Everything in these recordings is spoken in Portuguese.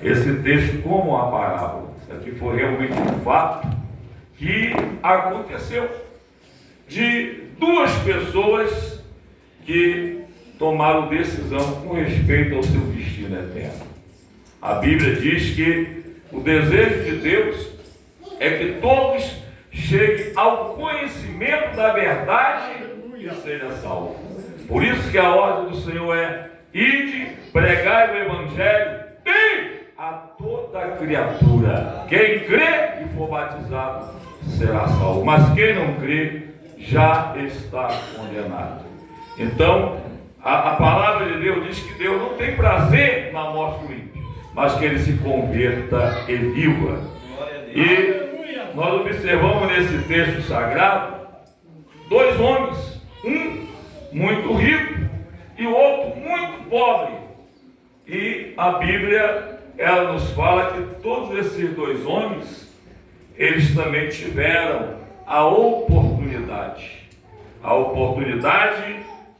esse texto como uma parábola. Isso aqui foi realmente um fato que aconteceu de duas pessoas que tomaram decisão com respeito ao seu destino eterno. A Bíblia diz que o desejo de Deus é que todos cheguem ao conhecimento da verdade e sejam salvos. Por isso que a ordem do Senhor é: ide, pregai o Evangelho a toda criatura. Quem crê e for batizado será salvo, mas quem não crê já está condenado. Então, a palavra de Deus diz que Deus não tem prazer na morte do ímpio, mas que ele se converta e viva. E nós observamos nesse texto sagrado dois homens, um muito rico e o outro muito pobre. E a Bíblia, ela nos fala que todos esses dois homens, eles também tiveram a oportunidade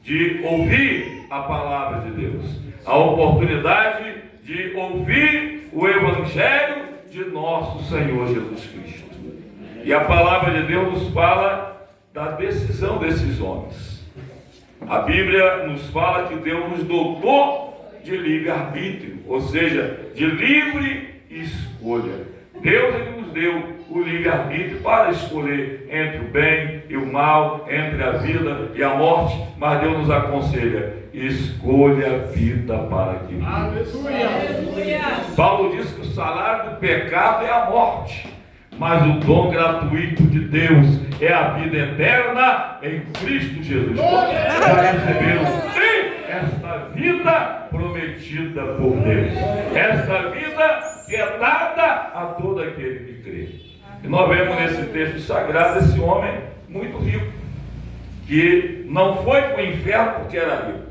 de ouvir a palavra de Deus, a oportunidade de ouvir o Evangelho de nosso Senhor Jesus Cristo. E a palavra de Deus nos fala da decisão desses homens. A Bíblia nos fala que Deus nos dotou de livre-arbítrio, ou seja, de livre escolha. Deus ele nos deu o livre-arbítrio para escolher entre o bem e o mal, entre a vida e a morte, mas Deus nos aconselha: escolha a vida para que viva. Aleluia. Paulo diz que o salário do pecado é a morte, mas o dom gratuito de Deus é a vida eterna em Cristo Jesus. Já receberam esta vida prometida por Deus, esta vida que é dada a todo aquele que crê. E nós vemos nesse texto sagrado esse homem muito rico, que não foi para o inferno porque era rico,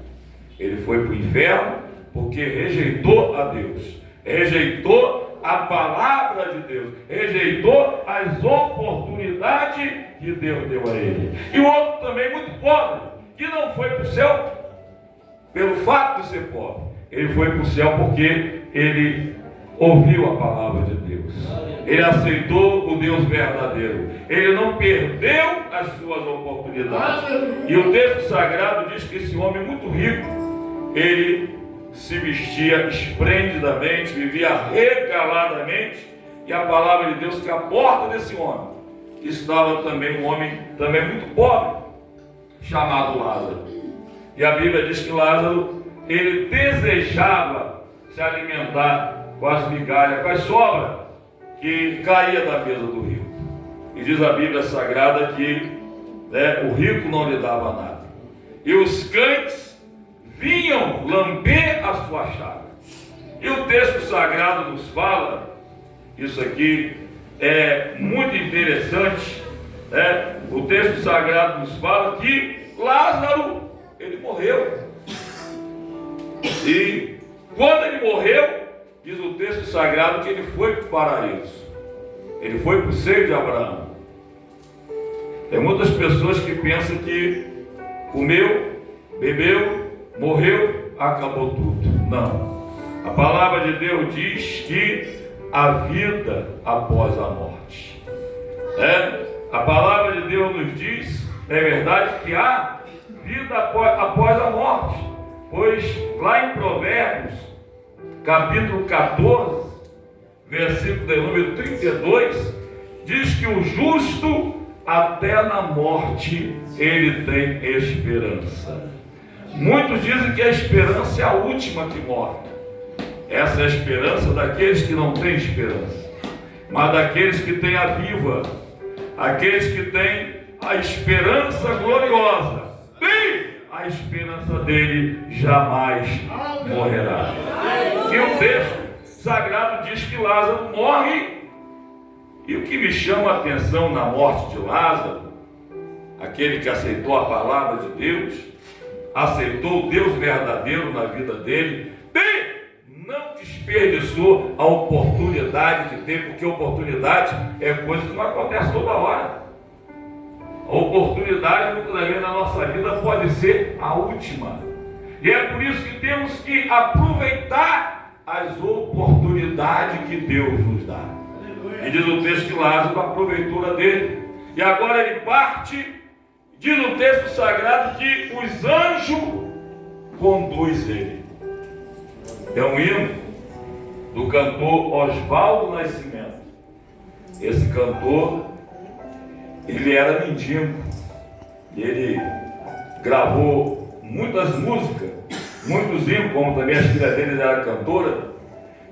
ele foi para o inferno porque rejeitou a Deus, rejeitou a palavra de Deus, rejeitou as oportunidades que Deus deu a ele. E o outro também muito pobre, que não foi para o céu pelo fato de ser pobre, ele foi para o céu porque ele ouviu a palavra de Deus, ele aceitou o Deus verdadeiro, ele não perdeu as suas oportunidades. E o texto sagrado diz que esse homem muito rico, ele se vestia esplendidamente, vivia regaladamente, e a palavra de Deus que a porta desse homem estava também um homem também muito pobre, chamado Lázaro. E a Bíblia diz que Lázaro, ele desejava se alimentar com as migalhas, com as sobras que caía da mesa do rico. E diz a Bíblia Sagrada que o rico não lhe dava nada, e os cães vinham lamber a sua chaga. E o texto sagrado nos fala, isso aqui é muito interessante, o texto sagrado nos fala que Lázaro, ele morreu. E quando ele morreu, diz o texto sagrado que ele foi para o paraíso, ele foi para o seio de Abraão. Tem muitas pessoas que pensam que comeu, bebeu, morreu, acabou tudo. Não. A palavra de Deus diz que a vida após a morte. A palavra de Deus nos diz, é verdade, que há vida após a morte. Pois lá em Provérbios, capítulo 14, versículo de número 32, diz que o justo até na morte ele tem esperança. Muitos dizem que a esperança é a última que morre. Essa é a esperança daqueles que não têm esperança, mas daqueles que têm a viva, aqueles que têm a esperança gloriosa. E a esperança dele jamais morrerá. E o texto sagrado diz que Lázaro morre. E o que me chama a atenção na morte de Lázaro, aquele que aceitou a palavra de Deus, aceitou o Deus verdadeiro na vida dele, e não desperdiçou a oportunidade que teve, porque oportunidade é coisa que não acontece toda hora. A oportunidade, muitas vezes, na nossa vida pode ser a última. E é por isso que temos que aproveitar as oportunidades que Deus nos dá. E diz o texto que Lázaro aproveitou a dele. E agora ele parte, diz o texto sagrado que os anjos conduzem ele. É um hino do cantor Oswaldo Nascimento. Esse cantor, ele era mendigo. Ele gravou muitas músicas, muitos hinos, como também a filha dele era cantora.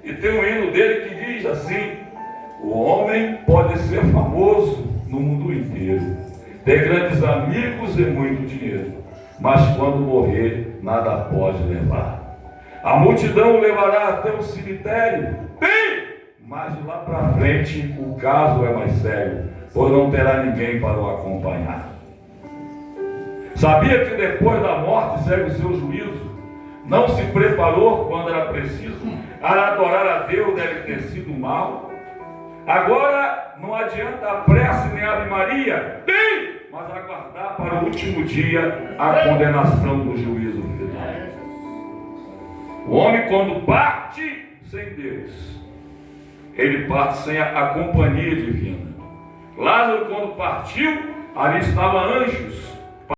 E tem um hino dele que diz assim: o homem pode ser famoso no mundo inteiro, ter grandes amigos e muito dinheiro, mas quando morrer, nada pode levar. A multidão o levará até o cemitério, bem, mas de lá para frente o caso é mais sério, pois não terá ninguém para o acompanhar. Sabia que depois da morte segue o seu juízo? Não se preparou quando era preciso? A adorar a Deus deve ter sido mal. Agora não adianta a prece nem a Ave Maria, bem, mas aguardar para o último dia a condenação do juízo final. O homem, quando parte sem Deus, ele parte sem a companhia divina. Lázaro, quando partiu, ali estavam anjos